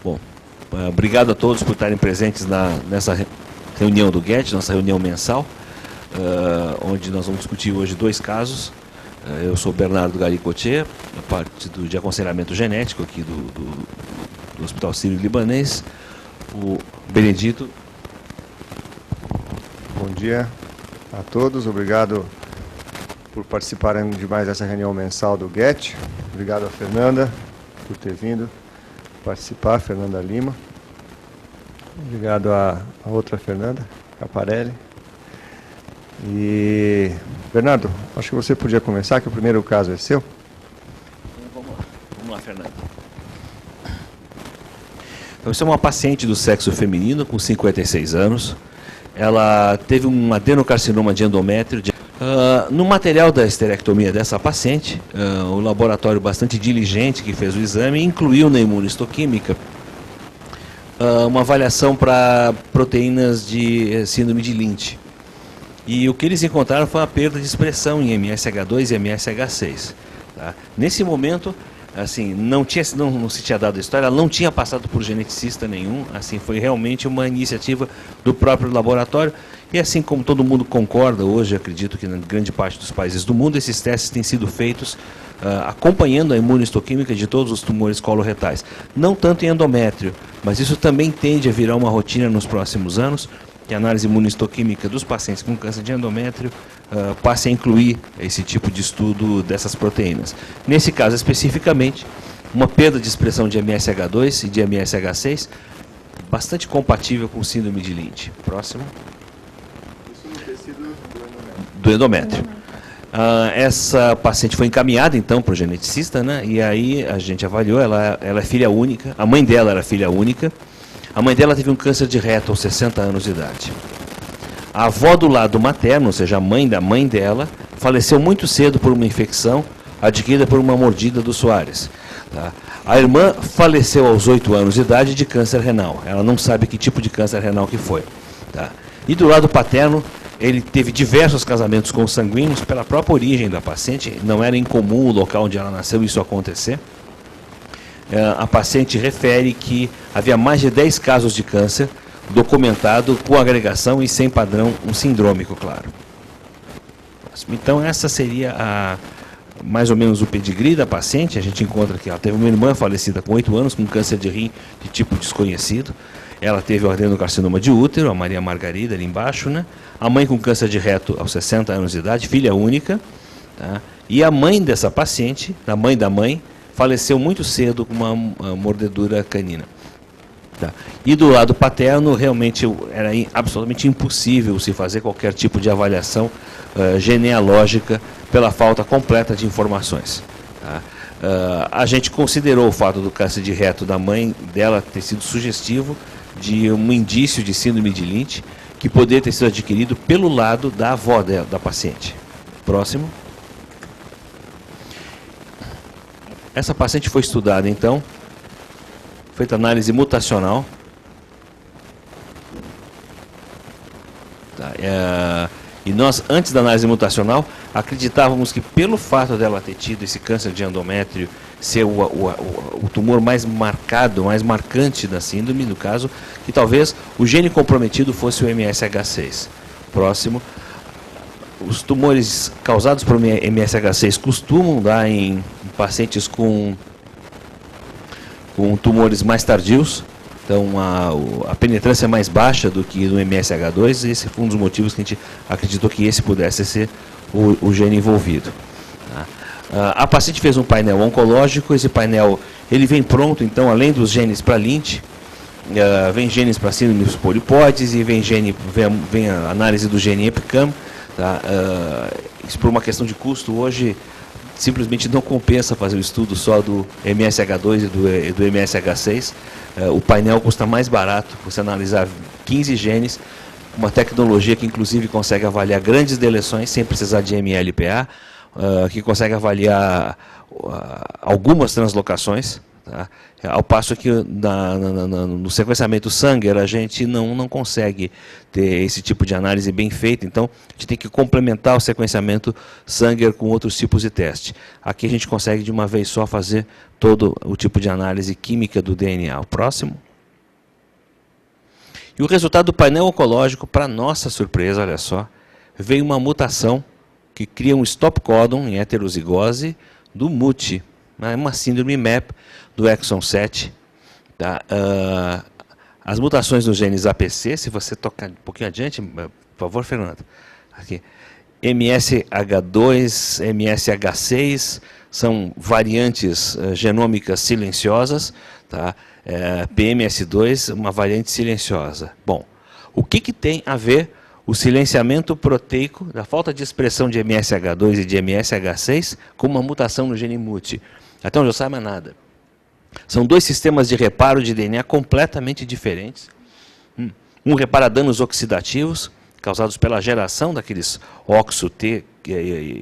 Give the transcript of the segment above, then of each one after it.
Bom, obrigado a todos por estarem presentes nessa reunião do GET, nossa reunião mensal, onde nós vamos discutir hoje 2 casos. Eu sou Bernardo Garicotier, da parte de aconselhamento genético aqui do Hospital Sírio-Libanês. O Benedito. Bom dia a todos, obrigado por participarem de mais essa reunião mensal do GET. Obrigado a Fernanda por ter vindo participar, Fernanda Lima. Obrigado a outra Fernanda, Caparelli. E, Bernardo, acho que você podia começar, que o primeiro caso é seu. Vamos lá, Fernando. Então, isso é uma paciente do sexo feminino, com 56 anos. Ela teve um adenocarcinoma de endométrio. No material da esterectomia dessa paciente, o laboratório bastante diligente que fez o exame incluiu na imunohistoquímica uma avaliação para proteínas de síndrome de Lynch. E o que eles encontraram foi uma perda de expressão em MSH2 e MSH6. Tá? Nesse momento, assim, não se tinha dado a história, ela não tinha passado por geneticista nenhum, assim, foi realmente uma iniciativa do próprio laboratório. E assim como todo mundo concorda hoje, acredito que na grande parte dos países do mundo, esses testes têm sido feitos acompanhando a imunohistoquímica de todos os tumores coloretais. Não tanto em endométrio, mas isso também tende a virar uma rotina nos próximos anos, que a análise imunohistoquímica dos pacientes com câncer de endométrio passe a incluir esse tipo de estudo dessas proteínas. Nesse caso especificamente, uma perda de expressão de MSH2 e de MSH6 bastante compatível com síndrome de Lynch. Próximo. Isso no tecido do endométrio. Essa paciente foi encaminhada então para o geneticista, né? E aí a gente avaliou, ela é filha única, a mãe dela era filha única. A mãe dela teve um câncer de reto aos 60 anos de idade. A avó do lado materno, ou seja, a mãe da mãe dela, faleceu muito cedo por uma infecção adquirida por uma mordida do Soares. Tá? A irmã faleceu aos 8 anos de idade de câncer renal. Ela não sabe que tipo de câncer renal que foi. Tá? E do lado paterno, ele teve diversos casamentos consanguíneos pela própria origem da paciente. Não era incomum o local onde ela nasceu isso acontecer. A paciente refere que havia mais de 10 casos de câncer documentado com agregação e sem padrão sindrômico, claro. Então, essa seria mais ou menos o pedigree da paciente. A gente encontra que ela teve uma irmã falecida com 8 anos com câncer de rim de tipo desconhecido. Ela teve o adenocarcinoma de útero, a Maria Margarida, ali embaixo, né? A mãe com câncer de reto aos 60 anos de idade, filha única. Tá? E a mãe dessa paciente, a mãe da mãe, faleceu muito cedo com uma mordedura canina. Tá. E do lado paterno, realmente era absolutamente impossível se fazer qualquer tipo de avaliação genealógica pela falta completa de informações. Tá. A gente considerou o fato do câncer de reto da mãe dela ter sido sugestivo de um indício de síndrome de Lynch que poderia ter sido adquirido pelo lado da avó dela, da paciente. Próximo. Essa paciente foi estudada, então, feita análise mutacional. Tá, e nós, antes da análise mutacional, acreditávamos que pelo fato dela ter tido esse câncer de endométrio ser o tumor mais marcado, mais marcante da síndrome, no caso, que talvez o gene comprometido fosse o MSH6. Próximo. Os tumores causados por MSH6 costumam dar em pacientes com tumores mais tardios, então a penetrância é mais baixa do que no MSH2, e esse foi um dos motivos que a gente acreditou que esse pudesse ser o gene envolvido. Tá? A paciente fez um painel oncológico, esse painel ele vem pronto, então, além dos genes para Lynch, vem genes para síndrome dos polipóides e vem a análise do gene EPCAM. Tá? Isso por uma questão de custo hoje simplesmente não compensa fazer o estudo só do MSH2 e do MSH6. O painel custa mais barato, você analisar 15 genes, uma tecnologia que inclusive consegue avaliar grandes deleções sem precisar de MLPA, que consegue avaliar algumas translocações, Tá? Ao passo que no sequenciamento Sanger a gente não consegue ter esse tipo de análise bem feita, então a gente tem que complementar o sequenciamento Sanger com outros tipos de teste. Aqui a gente consegue de uma vez só fazer todo o tipo de análise química do DNA. O próximo. E o resultado do painel oncológico, para nossa surpresa, olha só, veio uma mutação que cria um stop codon em heterozigose do MUT, uma síndrome MAP do exon 7. Tá? As mutações nos genes APC, se você tocar um pouquinho adiante, por favor, Fernando. Aqui. MSH2, MSH6, são variantes genômicas silenciosas, tá? PMS2, uma variante silenciosa. Bom, o que tem a ver o silenciamento proteico da falta de expressão de MSH2 e de MSH6 com uma mutação no gene MUT? Até onde eu saiba, nada. São dois sistemas de reparo de DNA completamente diferentes. Um repara danos oxidativos, causados pela geração daqueles OXO-T,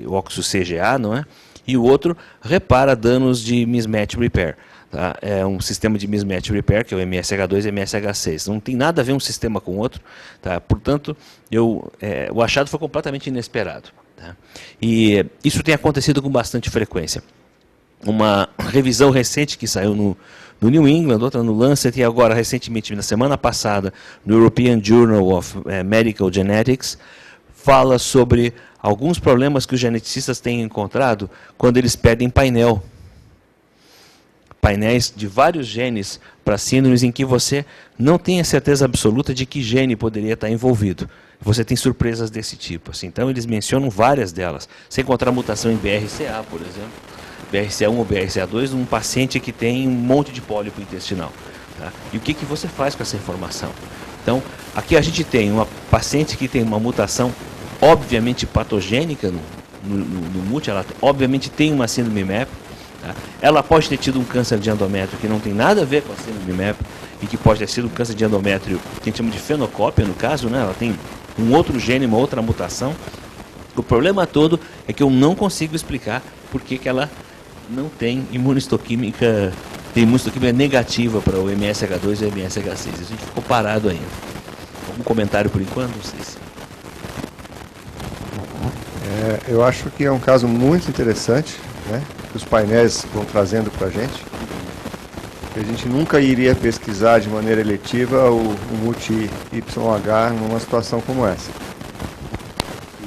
OXO-CGA, não é? E o outro repara danos de mismatch repair. Tá? É um sistema de mismatch repair, que é o MSH2 e MSH6. Não tem nada a ver um sistema com o outro. Tá? Portanto, o achado foi completamente inesperado. Tá? E isso tem acontecido com bastante frequência. Uma revisão recente que saiu no New England, outra no Lancet, e agora, recentemente, na semana passada, no European Journal of Medical Genetics, fala sobre alguns problemas que os geneticistas têm encontrado quando eles pedem painéis de vários genes para síndromes em que você não tem a certeza absoluta de que gene poderia estar envolvido. Você tem surpresas desse tipo. Assim. Então, eles mencionam várias delas. Você encontrar mutação em BRCA, por exemplo, BRCA1 ou BRCA2, num paciente que tem um monte de pólipo intestinal. Tá? E o que você faz com essa informação? Então, aqui a gente tem uma paciente que tem uma mutação obviamente patogênica no MUT, ela obviamente tem uma síndrome MAP, tá? Ela pode ter tido um câncer de endométrio que não tem nada a ver com a síndrome MAP e que pode ter sido um câncer de endométrio que a gente chama de fenocópia, no caso, né? Ela tem um outro gene, uma outra mutação. O problema todo é que eu não consigo explicar por que ela não tem imunistoquímica negativa para o MSH2 e o MSH6. A gente ficou parado ainda. Algum comentário por enquanto? Não sei se... Eu acho que é um caso muito interessante, né, que os painéis vão trazendo para a gente. A gente nunca iria pesquisar de maneira eletiva o multi-YH numa situação como essa.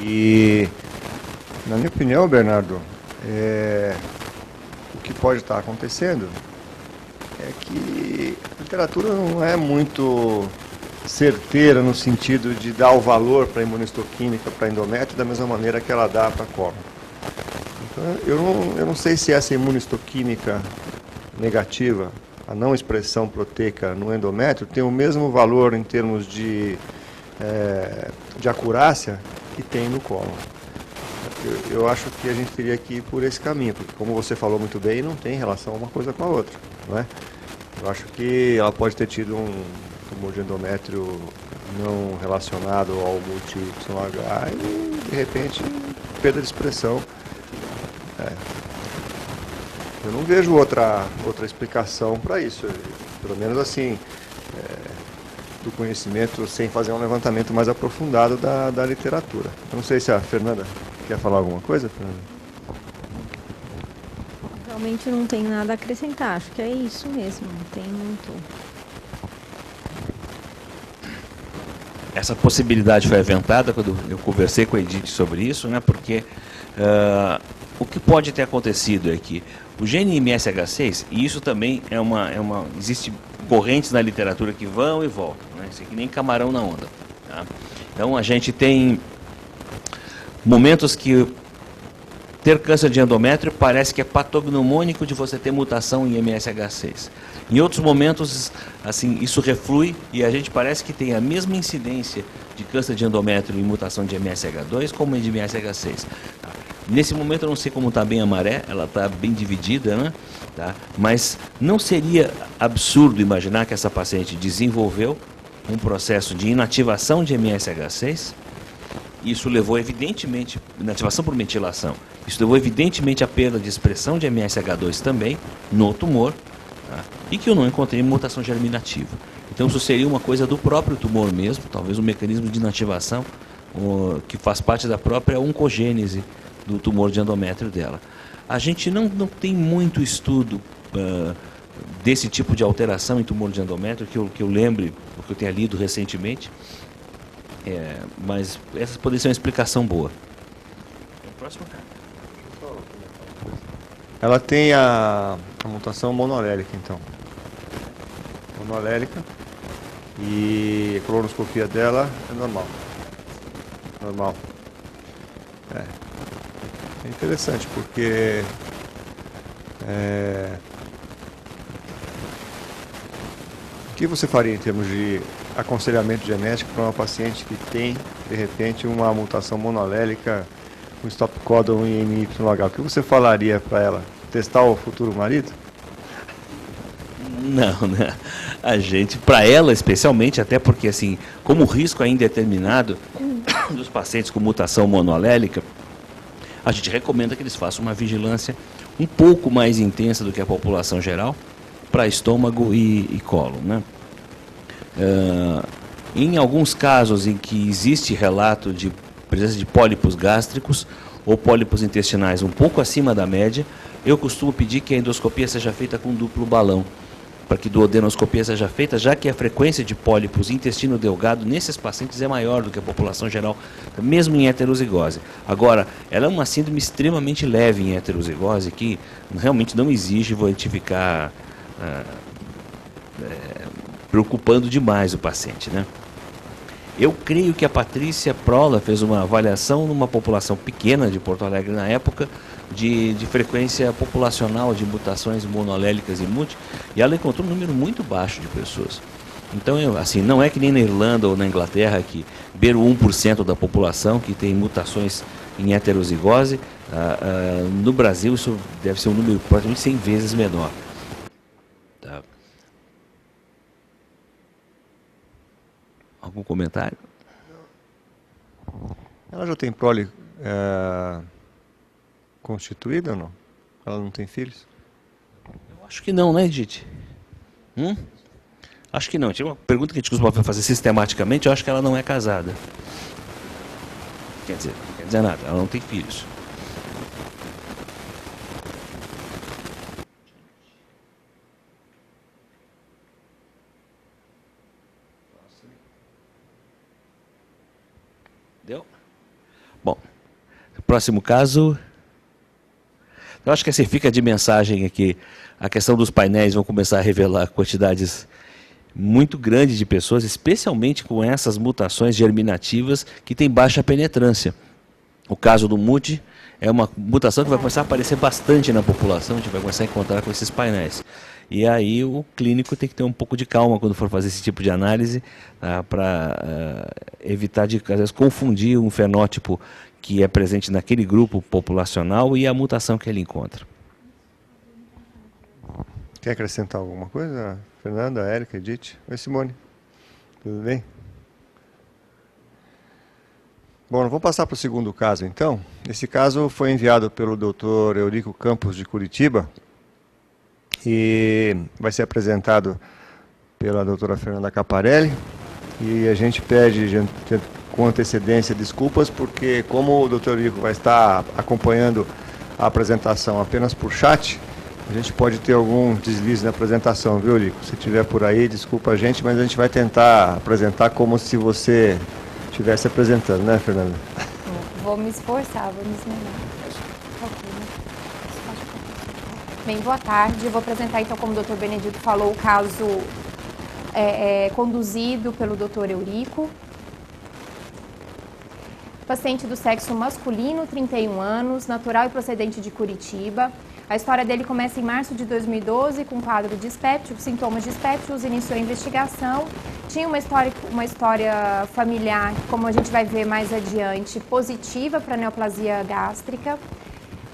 E, na minha opinião, Bernardo, o que pode estar acontecendo é que a literatura não é muito certeira no sentido de dar o valor para a imunistoquímica, para endométrio, da mesma maneira que ela dá para a cólon. Então, eu não sei se essa imunistoquímica negativa, a não expressão proteica no endométrio, tem o mesmo valor em termos de acurácia que tem no cólon. Eu acho que a gente teria que ir por esse caminho, porque, como você falou muito bem, não tem relação uma coisa com a outra, não é? Eu acho que ela pode ter tido um tumor de endométrio não relacionado ao multi-YH e, de repente, perda de expressão. Eu não vejo outra explicação para isso, pelo menos assim, do conhecimento, sem fazer um levantamento mais aprofundado da literatura. Eu não sei se a Fernanda quer falar alguma coisa, Fernanda? Realmente não tem nada a acrescentar, acho que é isso mesmo, não tem muito... Essa possibilidade foi aventada quando eu conversei com a Edith sobre isso, né, porque o que pode ter acontecido é que o gene MSH6, e isso também existe correntes na literatura que vão e voltam, né, isso é que nem camarão na onda. Tá? Então a gente tem momentos que ter câncer de endométrio parece que é patognomônico de você ter mutação em MSH6. Em outros momentos, assim, isso reflui e a gente parece que tem a mesma incidência de câncer de endométrio em mutação de MSH2 como de MSH6. Tá? Nesse momento eu não sei como está bem a maré, ela está bem dividida, né? Tá? Mas não seria absurdo imaginar que essa paciente desenvolveu um processo de inativação de MSH6. Isso levou evidentemente, inativação por metilação, isso levou evidentemente à perda de expressão de MSH2 também no tumor. tá? E que eu não encontrei mutação germinativa. Então isso seria uma coisa do próprio tumor mesmo, talvez um mecanismo de inativação que faz parte da própria oncogênese do tumor de endométrio dela. A gente não tem muito estudo desse tipo de alteração em tumor de endométrio, que eu lembre, que eu tenha lido recentemente, mas essa poderia ser uma explicação boa. Próximo. Ela tem a mutação monolélica, então. Monolélica. E a colonoscopia dela é normal. Normal. É interessante, porque o que você faria em termos de aconselhamento genético para uma paciente que tem, de repente, uma mutação monolélica, um stop codon e MYH? O que você falaria para ela? Testar o futuro marido? Não, né? A gente, para ela especialmente, até porque assim, como o risco é indeterminado dos pacientes com mutação monoalélica, a gente recomenda que eles façam uma vigilância um pouco mais intensa do que a população geral para estômago e cólon, né? Em alguns casos em que existe relato de presença de pólipos gástricos ou pólipos intestinais um pouco acima da média, eu costumo pedir que a endoscopia seja feita com duplo balão, para que a duodenoscopia seja feita, já que a frequência de pólipos intestino delgado nesses pacientes é maior do que a população geral, mesmo em heterozigose. Agora, ela é uma síndrome extremamente leve em heterozigose, que realmente não exige a gente ficar preocupando demais o paciente, né? Eu creio que a Patrícia Prola fez uma avaliação numa população pequena de Porto Alegre na época, de frequência populacional de mutações monoalélicas e multi, e ela encontrou um número muito baixo de pessoas. Então, assim, não é que nem na Irlanda ou na Inglaterra, que beira o 1% da população que tem mutações em heterozigose. No Brasil isso deve ser um número praticamente 100 vezes menor. Tá. Algum comentário? Ela já tem prole constituída ou não? Ela não tem filhos? Eu acho que não, né, Edith? Acho que não. Tinha uma pergunta que a gente costuma fazer sistematicamente, eu acho que ela não é casada. Quer dizer, não quer dizer nada, ela não tem filhos. Deu? Bom, próximo caso. Eu acho que assim fica de mensagem aqui. A questão dos painéis vão começar a revelar quantidades muito grandes de pessoas, especialmente com essas mutações germinativas que têm baixa penetrância. O caso do MUT é uma mutação que vai começar a aparecer bastante na população, a gente vai começar a encontrar com esses painéis. E aí o clínico tem que ter um pouco de calma quando for fazer esse tipo de análise, para evitar de, às vezes, confundir um fenótipo que é presente naquele grupo populacional e a mutação que ele encontra. Quer acrescentar alguma coisa? Fernanda, Érica, Edith? Oi, Simone. Tudo bem? Bom, vamos passar para o segundo caso, então. Esse caso foi enviado pelo Dr. Eurico Campos, de Curitiba, e vai ser apresentado pela doutora Fernanda Caparelli. E a gente pede com antecedência desculpas, porque como o Dr. Eurico vai estar acompanhando a apresentação apenas por chat, a gente pode ter algum deslize na apresentação, viu, Eurico? Se estiver por aí, desculpa a gente, mas a gente vai tentar apresentar como se você estivesse apresentando, né, Fernanda? Vou me esforçar, vou me esmerar. Bem, boa tarde. Eu vou apresentar, então, como o Dr. Benedito falou, o caso conduzido pelo Dr. Eurico. Paciente do sexo masculino, 31 anos, natural e procedente de Curitiba. A história dele começa em março de 2012 com quadro dispéptico, sintomas dispépticos, iniciou a investigação. Tinha uma história familiar, como a gente vai ver mais adiante, positiva para neoplasia gástrica.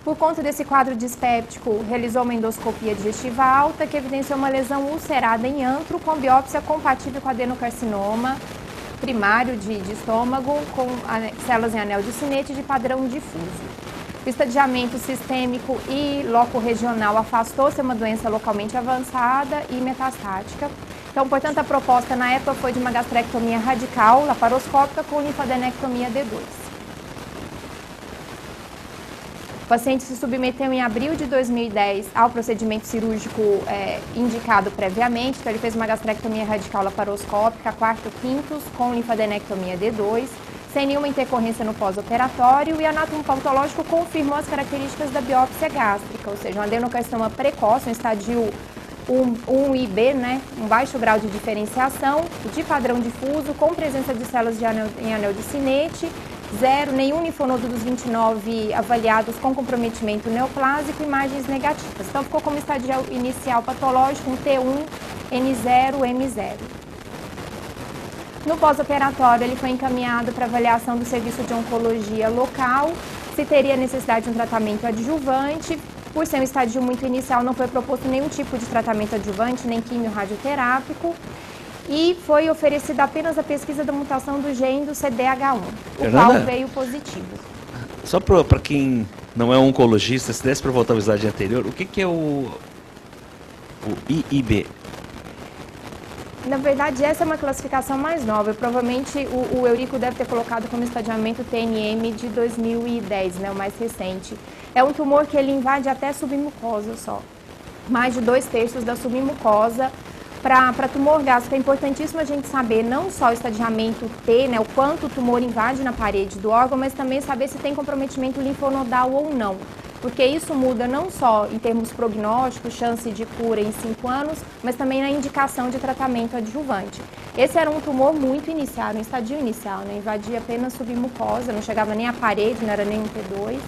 Por conta desse quadro dispéptico, realizou uma endoscopia digestiva alta que evidenciou uma lesão ulcerada em antro com biópsia compatível com adenocarcinoma primário de estômago com células em anel de Synnet de padrão difuso. O estadiamento sistêmico e locorregional afastou-se, é uma doença localmente avançada e metastática. Então, portanto, a proposta na época foi de uma gastrectomia radical, laparoscópica, com linfadenectomia D2. O paciente se submeteu em abril de 2010 ao procedimento cirúrgico indicado previamente. Então, ele fez uma gastrectomia radical laparoscópica, quarto quintus, com linfadenectomia D2, sem nenhuma intercorrência no pós-operatório, e o anatomopatológico confirmou as características da biópsia gástrica, ou seja, um adenocarcinoma precoce, um estadio 1IB, né, um baixo grau de diferenciação, de padrão difuso, com presença de células em anel de Sinete, zero, nenhum linfonodo dos 29 avaliados com comprometimento neoplásico, imagens negativas. Então, ficou como estadio inicial patológico um T1, N0, M0. No pós-operatório, ele foi encaminhado para avaliação do serviço de oncologia local, se teria necessidade de um tratamento adjuvante. Por ser um estadio muito inicial, não foi proposto nenhum tipo de tratamento adjuvante, nem quimio-radioterápico, e foi oferecida apenas a pesquisa da mutação do gene do CDH1, o qual veio positivo. Só para quem não é oncologista, se desse para voltar ao slide anterior, o que é o IIB? Na verdade, essa é uma classificação mais nova. Provavelmente o Eurico deve ter colocado como estadiamento TNM de 2010, né, o mais recente. É um tumor que ele invade até a submucosa só. Mais de 2/3 da submucosa. Para tumor gástrico é importantíssimo a gente saber não só o estadiamento T, né, o quanto o tumor invade na parede do órgão, mas também saber se tem comprometimento linfonodal ou não. Porque isso muda não só em termos prognósticos, chance de cura em 5 anos, mas também na indicação de tratamento adjuvante. Esse era um tumor muito inicial, um estadio inicial, né? Invadia apenas submucosa, não chegava nem à parede, não era nem um T2.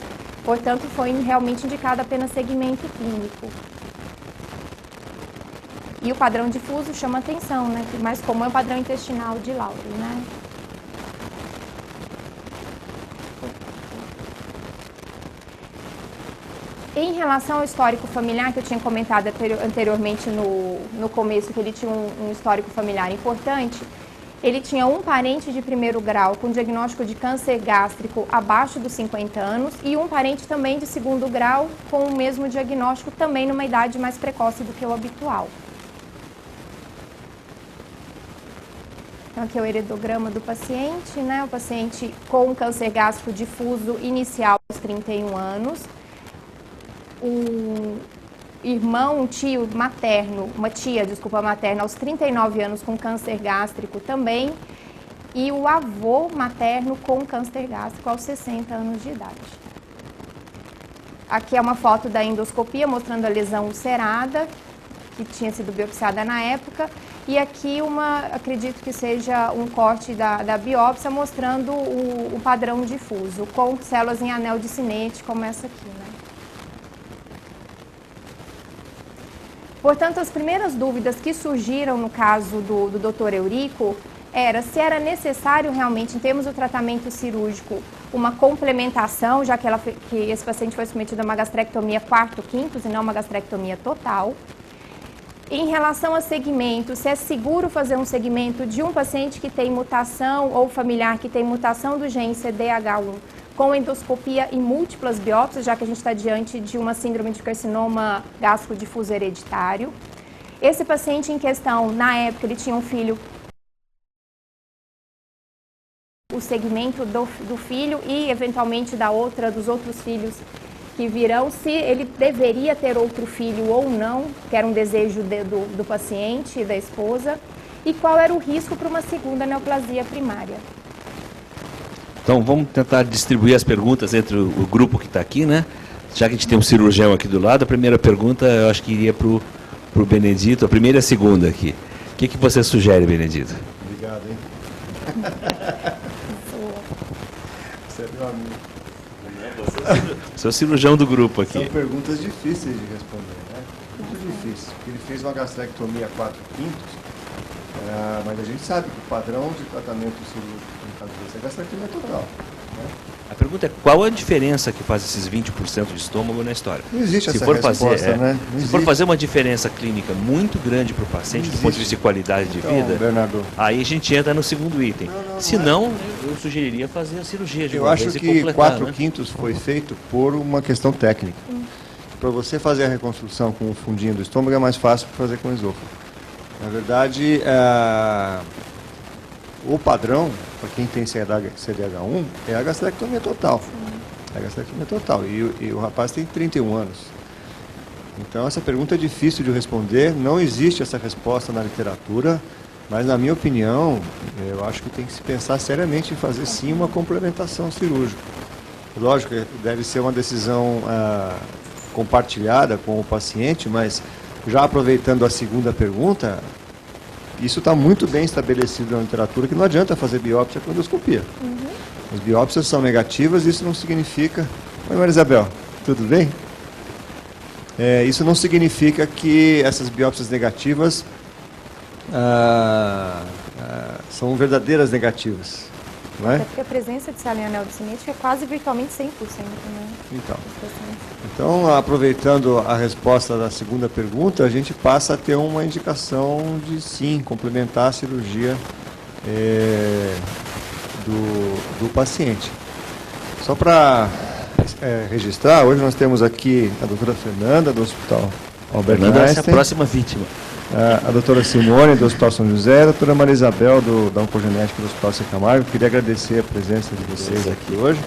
Portanto, foi realmente indicado apenas segmento clínico. E o padrão difuso chama atenção, né? Que mais comum é o padrão intestinal de Laurie, né? Em relação ao histórico familiar, que eu tinha comentado anteriormente no começo, que ele tinha um histórico familiar importante, ele tinha um parente de primeiro grau com diagnóstico de câncer gástrico abaixo dos 50 anos e um parente também de segundo grau com o mesmo diagnóstico, também numa idade mais precoce do que o habitual. Então, aqui é o heredograma do paciente, né? O paciente com câncer gástrico difuso inicial aos 31 anos. Um irmão, um tio materno, uma tia, desculpa, materna, aos 39 anos com câncer gástrico também, e o avô materno com câncer gástrico aos 60 anos de idade. Aqui é uma foto da endoscopia mostrando a lesão ulcerada, que tinha sido biopsiada na época, e aqui acredito que seja um corte da biópsia mostrando o padrão difuso, com células em anel de Sinete, como essa aqui, né? Portanto, as primeiras dúvidas que surgiram no caso do Dr. Eurico era se era necessário realmente, em termos do tratamento cirúrgico, uma complementação, já que esse paciente foi submetido a uma gastrectomia quarto quintus e não uma gastrectomia total. Em relação a segmento, se é seguro fazer um segmento de um paciente que tem mutação ou familiar que tem mutação do gene CDH1 com endoscopia e múltiplas biópsias, já que a gente está diante de uma síndrome de carcinoma gástrico difuso hereditário. Esse paciente em questão, na época, ele tinha um filho, o segmento do filho e, eventualmente, dos outros filhos que virão, se ele deveria ter outro filho ou não, que era um desejo do paciente e da esposa, e qual era o risco para uma segunda neoplasia primária. Então, vamos tentar distribuir as perguntas entre o grupo que está aqui, né? Já que a gente tem um cirurgião aqui do lado, a primeira pergunta eu acho que iria para o Benedito, a primeira e a segunda aqui. O que você sugere, Benedito? Obrigado, hein? Você é meu amigo. Você é o cirurgião do grupo aqui. São perguntas difíceis de responder, né? Muito difícil, porque ele fez uma gastrectomia 4/5, mas a gente sabe que o padrão de tratamento cirúrgico no caso desse é gastrectomia total, né? A pergunta é qual a diferença que faz esses 20% de estômago na história? Não existe Se essa for resposta, fazer, né? Não Se for existe. fazer uma diferença clínica muito grande para o paciente, do ponto de vista de qualidade de Então, vida, Bernardo, aí a gente entra no segundo item. Não, Se não, eu sugeriria fazer a cirurgia de eu uma acho vez e que completar, 4/5 foi feito por uma questão técnica. Para você fazer a reconstrução com o fundinho do estômago é mais fácil que fazer com o esôfago. Na verdade, o padrão, para quem tem CDH1, é a gastrectomia total. É a gastrectomia total. E o rapaz tem 31 anos. Então, essa pergunta é difícil de responder. Não existe essa resposta na literatura, mas, na minha opinião, eu acho que tem que se pensar seriamente em fazer, sim, uma complementação cirúrgica. Lógico, deve ser uma decisão compartilhada com o paciente, mas, já aproveitando a segunda pergunta, isso está muito bem estabelecido na literatura, que não adianta fazer biópsia com endoscopia. As biópsias são negativas, isso não significa... Oi, Maria Isabel, tudo bem? Isso não significa que essas biópsias negativas são verdadeiras negativas, não é? Até porque a presença de sala em anel de cinética é quase virtualmente 100%, né? Então, aproveitando a resposta da segunda pergunta, a gente passa a ter uma indicação de, sim, complementar a cirurgia do paciente. Só para registrar, hoje nós temos aqui a doutora Fernanda, do Hospital Albert Fernanda, essa é a Einstein, próxima vítima. a doutora Simone, do Hospital São José, a doutora Maria Isabel, da Oncogenética do Hospital Camargo. Queria agradecer a presença de vocês aqui hoje.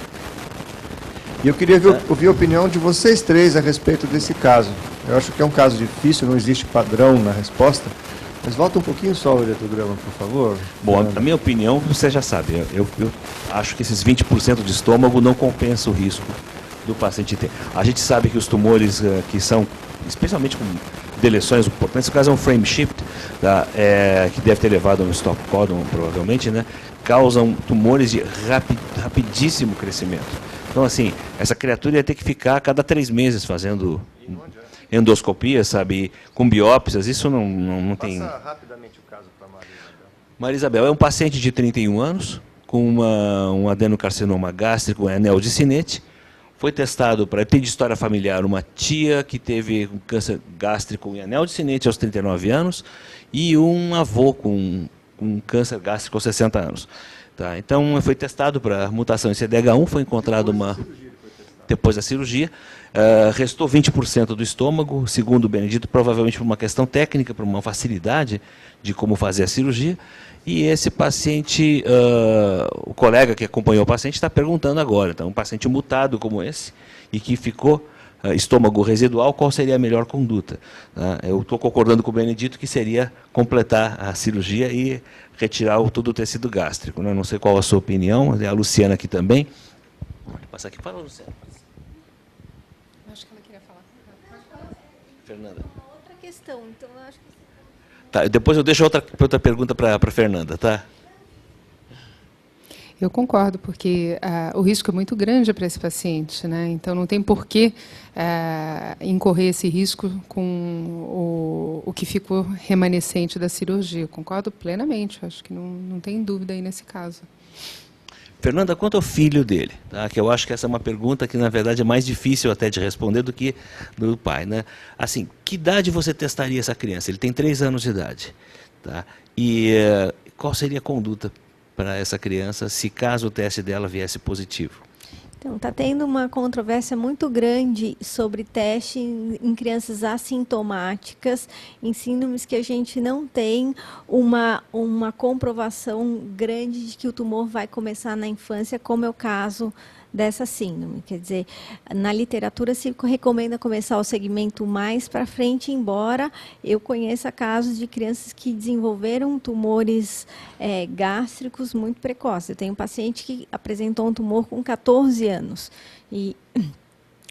E eu queria ouvir a opinião de vocês três a respeito desse caso. Eu acho que é um caso difícil, não existe padrão na resposta. Mas volta um pouquinho só o eletograma, por favor. Bom, na minha opinião, você já sabe, eu acho que esses 20% de estômago não compensa o risco do paciente ter. A gente sabe que os tumores que são, especialmente com deleções importantes, no caso é um frame shift, tá, que deve ter levado a um stop codon, provavelmente, né, causam tumores de rapidíssimo crescimento. Então, assim, essa criatura ia ter que ficar a cada 3 meses fazendo endoscopia, sabe, com biópsias, isso não tem... Passa rapidamente o caso para Maria Isabel. Maria Isabel é um paciente de 31 anos, com um adenocarcinoma gástrico, anel de Sinetti. Foi testado para ter de história familiar uma tia que teve um câncer gástrico em anel de Sinetti aos 39 anos e um avô com câncer gástrico aos 60 anos. Tá, então, foi testado para mutação em CDH1, foi encontrado depois da cirurgia, restou 20% do estômago, segundo o Benedito, provavelmente por uma questão técnica, por uma facilidade de como fazer a cirurgia. E esse paciente, o colega que acompanhou o paciente está perguntando agora, então, um paciente mutado como esse, e que ficou estômago residual, qual seria a melhor conduta? Eu estou concordando com o Benedito que seria completar a cirurgia e retirar todo o tecido gástrico. Não sei qual a sua opinião, a Luciana aqui também. Pode passar aqui, fala, Luciana. Acho que ela queria falar. Fernanda. Outra questão, então eu acho que... Tá, depois eu deixo outra pergunta para a Fernanda, tá? Eu concordo, porque o risco é muito grande para esse paciente, né? Então não tem por que incorrer esse risco com o que ficou remanescente da cirurgia. Eu concordo plenamente, acho que não tem dúvida aí nesse caso. Fernanda, quanto ao filho dele, tá? Que eu acho que essa é uma pergunta que, na verdade, é mais difícil até de responder do que do pai, né? Assim, que idade você testaria essa criança? Ele tem 3 anos de idade, tá? E qual seria a conduta para essa criança se caso o teste dela viesse positivo? Então, está tendo uma controvérsia muito grande sobre teste em crianças assintomáticas, em síndromes que a gente não tem uma comprovação grande de que o tumor vai começar na infância, como é o caso dessa síndrome. Quer dizer, na literatura se recomenda começar o segmento mais para frente, embora eu conheça casos de crianças que desenvolveram tumores gástricos muito precoces. Eu tenho um paciente que apresentou um tumor com 14 anos e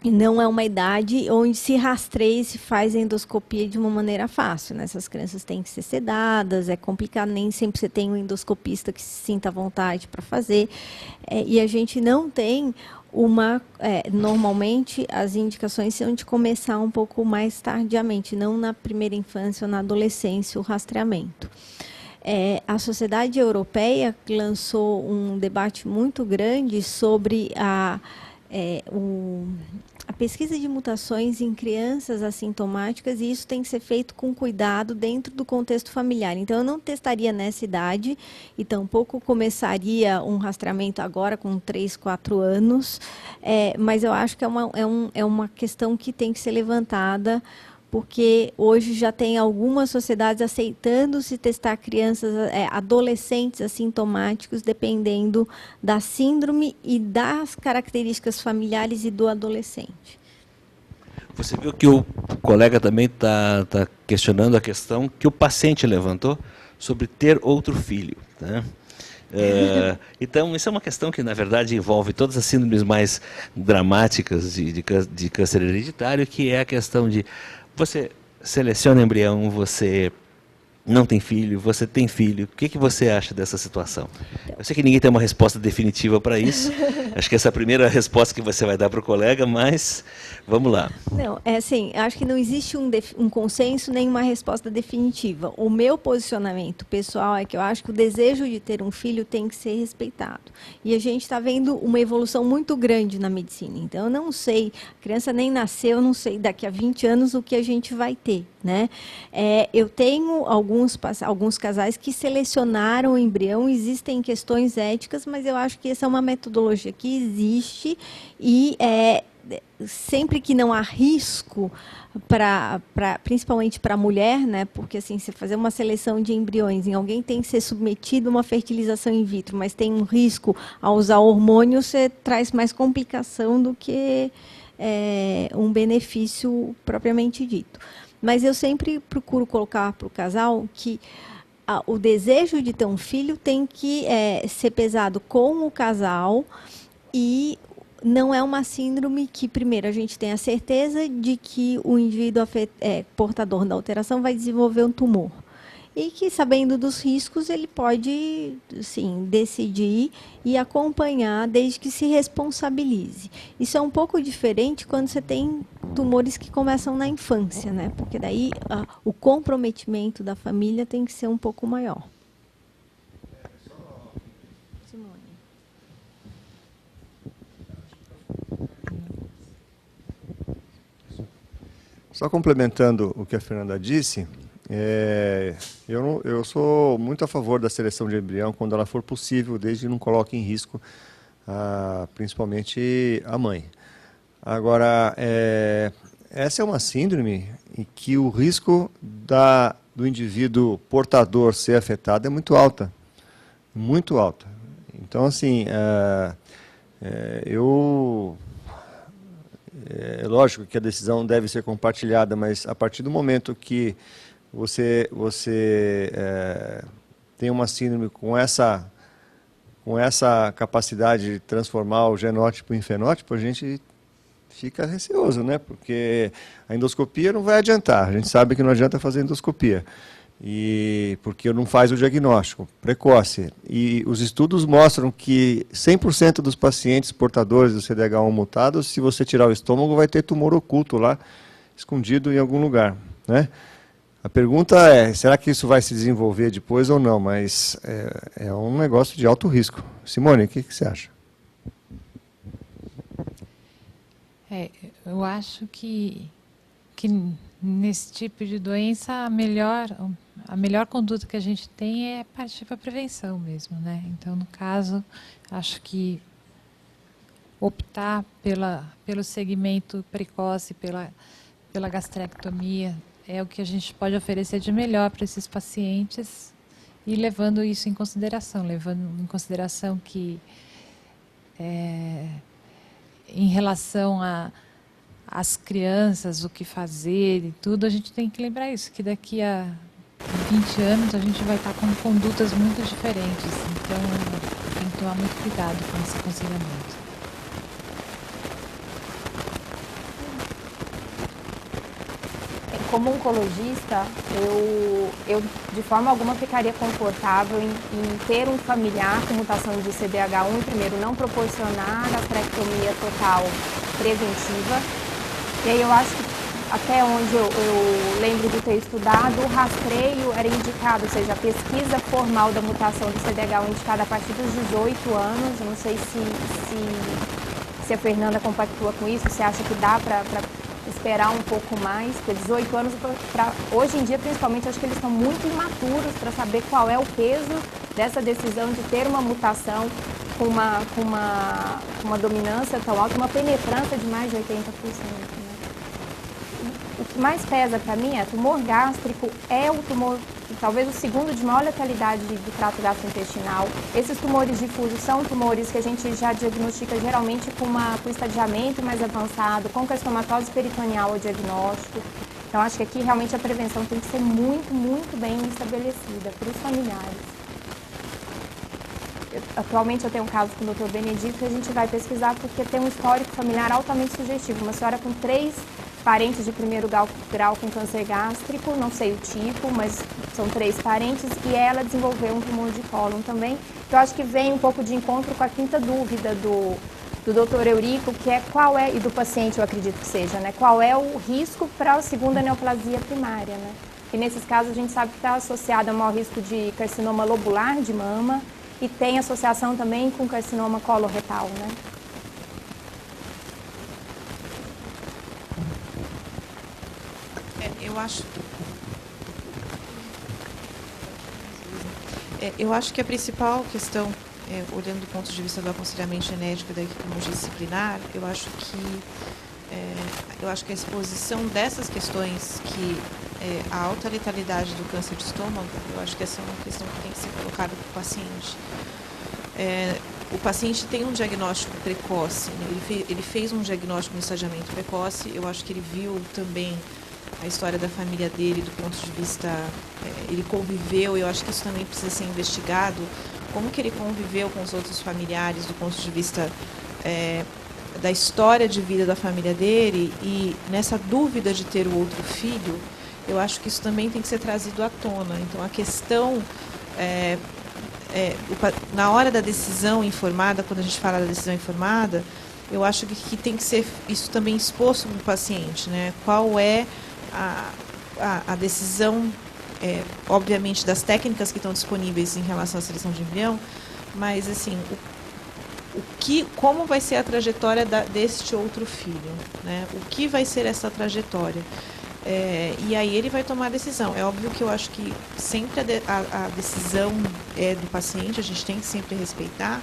não é uma idade onde se rastreia e se faz endoscopia de uma maneira fácil, né? Essas crianças têm que ser sedadas, é complicado, nem sempre você tem um endoscopista que se sinta à vontade para fazer. E a gente não tem normalmente as indicações são de começar um pouco mais tardiamente, não na primeira infância ou na adolescência o rastreamento. A Sociedade Europeia lançou um debate muito grande sobre a pesquisa de mutações em crianças assintomáticas, e isso tem que ser feito com cuidado dentro do contexto familiar. Então, eu não testaria nessa idade e tampouco começaria um rastreamento agora com 3, 4 anos, mas eu acho que é uma questão que tem que ser levantada, porque hoje já tem algumas sociedades aceitando se testar crianças, adolescentes assintomáticos, dependendo da síndrome e das características familiares e do adolescente. Você viu que o colega também está questionando a questão que o paciente levantou sobre ter outro filho, né? Então, isso é uma questão que, na verdade, envolve todas as síndromes mais dramáticas de câncer hereditário, que é a questão de você seleciona embrião, você não tem filho, você tem filho. O que você acha dessa situação? Eu sei que ninguém tem uma resposta definitiva para isso. Acho que essa é a primeira resposta que você vai dar para o colega, mas vamos lá. Não, assim, acho que não existe um consenso nem uma resposta definitiva. O meu posicionamento pessoal é que eu acho que o desejo de ter um filho tem que ser respeitado. E a gente está vendo uma evolução muito grande na medicina. Então, eu não sei, a criança nem nasceu, eu não sei daqui a 20 anos o que a gente vai ter, né? Eu tenho alguns casais que selecionaram o embrião, existem questões éticas, mas eu acho que essa é uma metodologia que existe e sempre que não há risco, principalmente para a mulher, né? Porque assim, se fazer uma seleção de embriões em alguém tem que ser submetido a uma fertilização in vitro, mas tem um risco ao usar hormônio, você traz mais complicação do que um benefício propriamente dito. Mas eu sempre procuro colocar para o casal que o desejo de ter um filho tem que ser pesado com o casal, e não é uma síndrome que, primeiro, a gente tem a certeza de que o indivíduo portador da alteração vai desenvolver um tumor. E que, sabendo dos riscos, ele pode, sim, decidir e acompanhar desde que se responsabilize. Isso é um pouco diferente quando você tem tumores que começam na infância, né? Porque daí o comprometimento da família tem que ser um pouco maior. Só complementando o que a Fernanda disse, eu sou muito a favor da seleção de embrião quando ela for possível, desde que não coloque em risco principalmente a mãe. Agora, essa é uma síndrome em que o risco do indivíduo portador ser afetado é muito alta. Muito alta. Então, assim, é lógico que a decisão deve ser compartilhada, mas a partir do momento que você tem uma síndrome com essa capacidade de transformar o genótipo em fenótipo, a gente fica receoso, né? Porque a endoscopia não vai adiantar. A gente sabe que não adianta fazer endoscopia, porque não faz o diagnóstico precoce. E os estudos mostram que 100% dos pacientes portadores do CDH1 mutado, se você tirar o estômago, vai ter tumor oculto lá, escondido em algum lugar, né? A pergunta é, será que isso vai se desenvolver depois ou não? Mas é um negócio de alto risco. Simone, o que você acha? Eu acho que nesse tipo de doença a melhor conduta que a gente tem é partir para a prevenção mesmo, né? Então, no caso, acho que optar pelo segmento precoce, pela gastrectomia, é o que a gente pode oferecer de melhor para esses pacientes, e levando isso em consideração, que em relação às crianças, o que fazer e tudo, a gente tem que lembrar isso, que daqui a 20 anos a gente vai estar com condutas muito diferentes, então tem que tomar muito cuidado com esse aconselhamento. Como oncologista, eu de forma alguma ficaria confortável em ter um familiar com mutação de CDH1, primeiro, não proporcionar a gastrectomia total preventiva. E aí eu acho que até onde eu lembro de ter estudado, o rastreio era indicado, ou seja, a pesquisa formal da mutação do CDH é indicada a partir dos 18 anos. Eu não sei se a Fernanda compactua com isso, se acha que dá para esperar um pouco mais, porque 18 anos, hoje em dia, principalmente, eu acho que eles estão muito imaturos para saber qual é o peso dessa decisão de ter uma mutação com uma dominância tão alta, uma penetrância de mais de 80%. Né? O que mais pesa para mim é tumor gástrico, é o tumor, talvez o segundo de maior letalidade do trato gastrointestinal. Esses tumores difusos são tumores que a gente já diagnostica geralmente com estadiamento mais avançado, com carcinomatose peritoneal ao diagnóstico. Então, acho que aqui realmente a prevenção tem que ser muito, muito bem estabelecida para os familiares. Atualmente eu tenho um caso com o Dr. Benedito que a gente vai pesquisar porque tem um histórico familiar altamente sugestivo. Uma senhora com 3 parentes de primeiro grau com câncer gástrico, não sei o tipo, mas são 3 parentes, e ela desenvolveu um tumor de cólon também. Então, acho que vem um pouco de encontro com a quinta dúvida do Dr. Eurico, que é qual é, e do paciente eu acredito que seja, né? Qual é o risco para a segunda neoplasia primária, né? Que nesses casos a gente sabe que está associado a maior risco de carcinoma lobular de mama e tem associação também com carcinoma coloretal, né? Eu acho que a principal questão, olhando do ponto de vista do aconselhamento genético e da equipe multidisciplinar, eu acho que a exposição dessas questões, que a alta letalidade do câncer de estômago, eu acho que essa é uma questão que tem que ser colocada para o paciente. O paciente tem um diagnóstico precoce, né? Ele fez um diagnóstico no estadiamento precoce, eu acho que ele viu também a história da família dele, do ponto de vista, ele conviveu, eu acho que isso também precisa ser investigado, como que ele conviveu com os outros familiares, do ponto de vista da história de vida da família dele, e nessa dúvida de ter o outro filho, eu acho que isso também tem que ser trazido à tona. Então, a questão, na hora da decisão informada, quando a gente fala da decisão informada, eu acho que tem que ser isso também exposto para o paciente, né? Qual é a decisão, obviamente, das técnicas que estão disponíveis em relação à seleção de embrião, mas, assim, como vai ser a trajetória deste outro filho, né? O que vai ser essa trajetória? E aí ele vai tomar a decisão. É óbvio que eu acho que sempre a decisão é do paciente, a gente tem que sempre respeitar,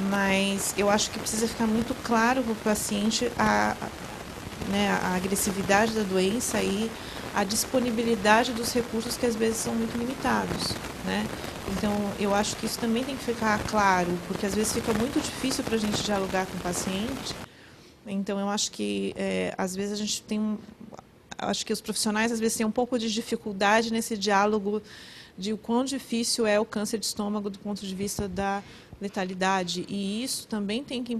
mas eu acho que precisa ficar muito claro para o paciente a agressividade da doença e a disponibilidade dos recursos, que às vezes são muito limitados, né? Então, eu acho que isso também tem que ficar claro, porque às vezes fica muito difícil para a gente dialogar com o paciente. Então, eu acho que, às vezes, a gente tem... Acho que os profissionais, às vezes, têm um pouco de dificuldade nesse diálogo de o quão difícil é o câncer de estômago do ponto de vista da letalidade. E isso também tem que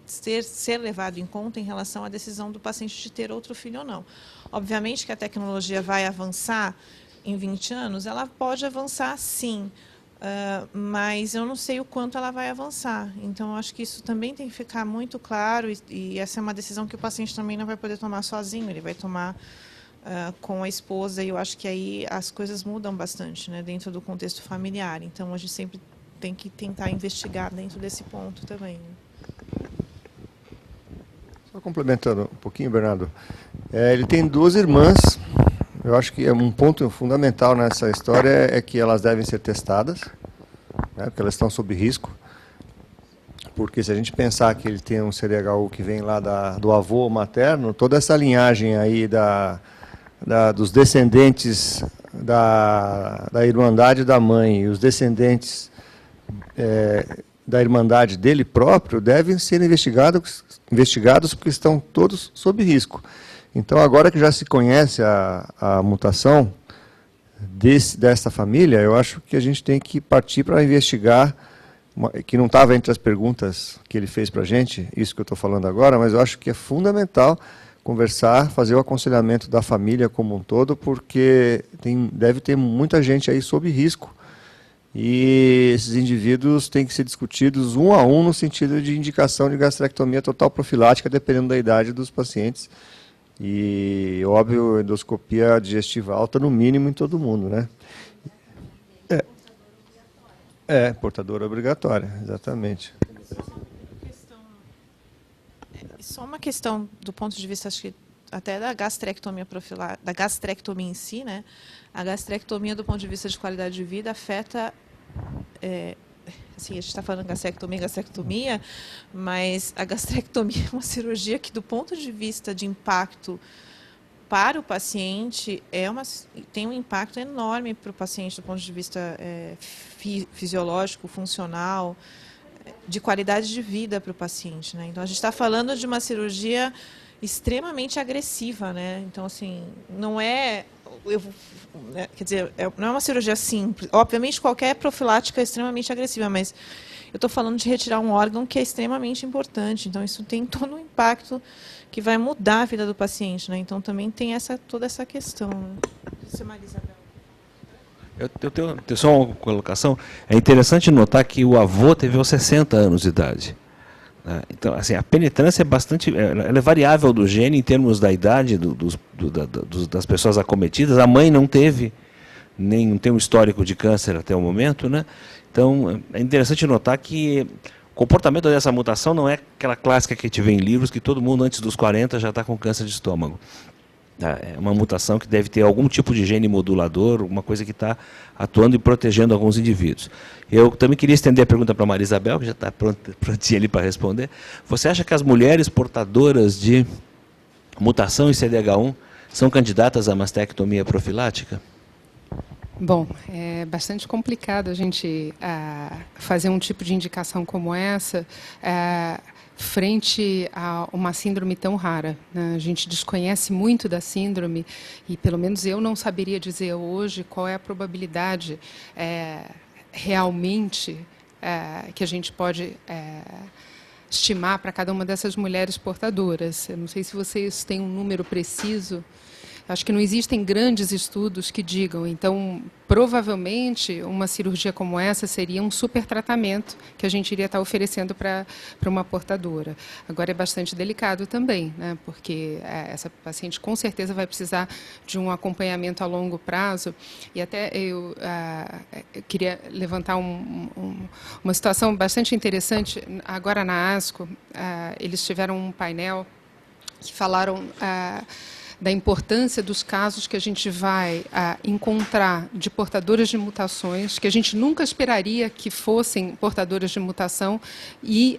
ser levado em conta em relação à decisão do paciente de ter outro filho ou não. Obviamente que a tecnologia vai avançar em 20 anos, ela pode avançar sim, mas eu não sei o quanto ela vai avançar. Então, eu acho que isso também tem que ficar muito claro, e essa é uma decisão que o paciente também não vai poder tomar sozinho, ele vai tomar com a esposa, e eu acho que aí as coisas mudam bastante, né, dentro do contexto familiar. Então, a gente sempre tem que tentar investigar dentro desse ponto também. Só complementando um pouquinho, Bernardo, ele tem 2 irmãs. Eu acho que um ponto fundamental nessa história é que elas devem ser testadas, né, porque elas estão sob risco. Porque se a gente pensar que ele tem um CDHU que vem lá do avô materno, toda essa linhagem aí dos descendentes da Irmandade da mãe e os descendentes da Irmandade dele próprio devem ser investigados porque estão todos sob risco. Então, agora que já se conhece a mutação dessa família, eu acho que a gente tem que partir para investigar, que não estava entre as perguntas que ele fez para a gente, isso que eu estou falando agora, mas eu acho que é fundamental conversar, fazer o aconselhamento da família como um todo, porque deve ter muita gente aí sob risco. E esses indivíduos têm que ser discutidos um a um no sentido de indicação de gastrectomia total profilática, dependendo da idade dos pacientes, E, óbvio, endoscopia digestiva alta no mínimo em todo mundo, né? Portadora obrigatória, exatamente. Só uma questão do ponto de vista, acho que até da gastrectomia da gastrectomia em si, né? A gastrectomia, do ponto de vista de qualidade de vida, afeta, assim, a gente está falando gastrectomia, mas a gastrectomia é uma cirurgia que, do ponto de vista de impacto para o paciente, tem um impacto enorme para o paciente do ponto de vista fisiológico, funcional, de qualidade de vida para o paciente, né? Então, a gente está falando de uma cirurgia extremamente agressiva, né? Então, assim, não é... quer dizer, não é uma cirurgia simples. Obviamente, qualquer profilática é extremamente agressiva, mas eu estou falando de retirar um órgão que é extremamente importante. Então, isso tem todo um impacto que vai mudar a vida do paciente, né? Então, também tem toda essa questão. Né? Eu tenho só uma colocação. É interessante notar que o avô teve aos 60 anos de idade. Né? Então, assim, a penetrância é bastante... Ela é variável do gene em termos da idade das pessoas acometidas. A mãe não teve, não tem um histórico de câncer até o momento, né? Então, é interessante notar que o comportamento dessa mutação não é aquela clássica que a gente vê em livros, que todo mundo antes dos 40 já está com câncer de estômago. É uma mutação que deve ter algum tipo de gene modulador, alguma coisa que está atuando e protegendo alguns indivíduos. Eu também queria estender a pergunta para a Maria Isabel, que já está prontinha ali para responder. Você acha que as mulheres portadoras de mutação em CDH1 são candidatas à mastectomia profilática? Bom, é bastante complicado a gente fazer um tipo de indicação como essa frente a uma síndrome tão rara. Né? A gente desconhece muito da síndrome e, pelo menos, eu não saberia dizer hoje qual é a probabilidade realmente que a gente pode estimar para cada uma dessas mulheres portadoras. Eu não sei se vocês têm um número preciso. Acho que não existem grandes estudos que digam. Então, provavelmente, uma cirurgia como essa seria um super tratamento que a gente iria estar oferecendo para uma portadora. Agora, é bastante delicado também, né? Porque essa paciente, com certeza, vai precisar de um acompanhamento a longo prazo. E até eu queria levantar uma situação bastante interessante. Agora, na ASCO, eles tiveram um painel que falaram... da importância dos casos que a gente vai encontrar de portadoras de mutações, que a gente nunca esperaria que fossem portadoras de mutação, e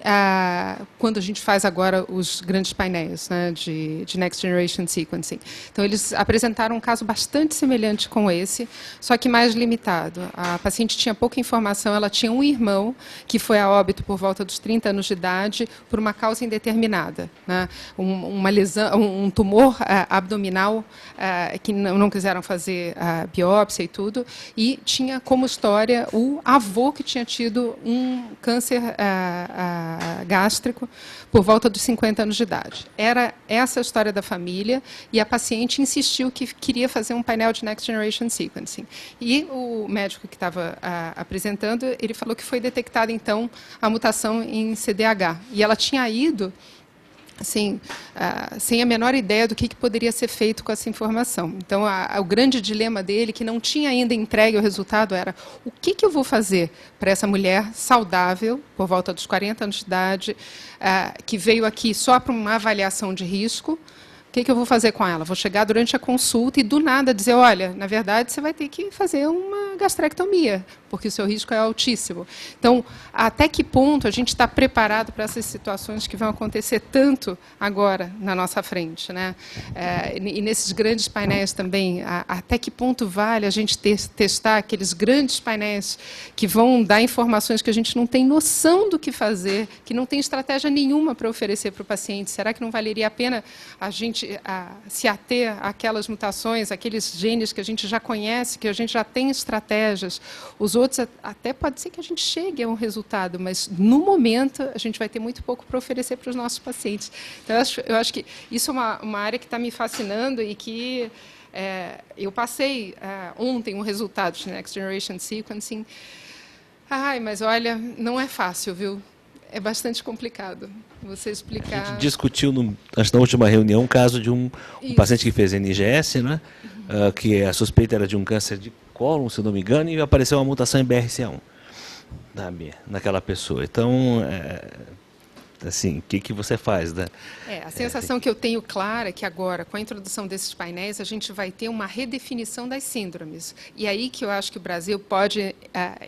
quando a gente faz agora os grandes painéis, né, de Next Generation Sequencing. Então, eles apresentaram um caso bastante semelhante com esse, só que mais limitado. A paciente tinha pouca informação, ela tinha um irmão que foi a óbito por volta dos 30 anos de idade por uma causa indeterminada, né, uma lesão, um tumor abdominal, que não quiseram fazer a biópsia e tudo, e tinha como história o avô que tinha tido um câncer gástrico por volta dos 50 anos de idade. Era essa a história da família, e a paciente insistiu que queria fazer um painel de Next Generation Sequencing. E o médico que estava apresentando, ele falou que foi detectada, então, a mutação em CDH. E ela tinha ido... assim, sem a menor ideia do que poderia ser feito com essa informação. Então, o grande dilema dele, que não tinha ainda entregue o resultado, era o que eu vou fazer para essa mulher saudável, por volta dos 40 anos de idade, que veio aqui só para uma avaliação de risco. O que eu vou fazer com ela? Vou chegar durante a consulta e, do nada, dizer, olha, na verdade, você vai ter que fazer uma gastrectomia, porque o seu risco é altíssimo. Então, até que ponto a gente está preparado para essas situações que vão acontecer tanto agora na nossa frente, né? E nesses grandes painéis também, até que ponto vale a gente testar aqueles grandes painéis que vão dar informações que a gente não tem noção do que fazer, que não tem estratégia nenhuma para oferecer para o paciente? Será que não valeria a pena a gente se ater àquelas mutações, aqueles genes que a gente já conhece, que a gente já tem estratégias? Os outros, até pode ser que a gente chegue a um resultado, mas, no momento, a gente vai ter muito pouco para oferecer para os nossos pacientes. Então, eu acho que isso é uma área que está me fascinando e que eu passei ontem um resultado de Next Generation Sequencing. Ai, mas, olha, não é fácil, viu? É bastante complicado você A explicar. gente discutiu, acho que na última reunião, um caso de um paciente que fez NGS, né? Que a suspeita era de um câncer de cólon, se não me engano, e apareceu uma mutação em BRCA1 naquela pessoa. Então, assim, o que você faz, né? A sensação que eu tenho clara é que agora, com a introdução desses painéis, a gente vai ter uma redefinição das síndromes. E aí que eu acho que o Brasil pode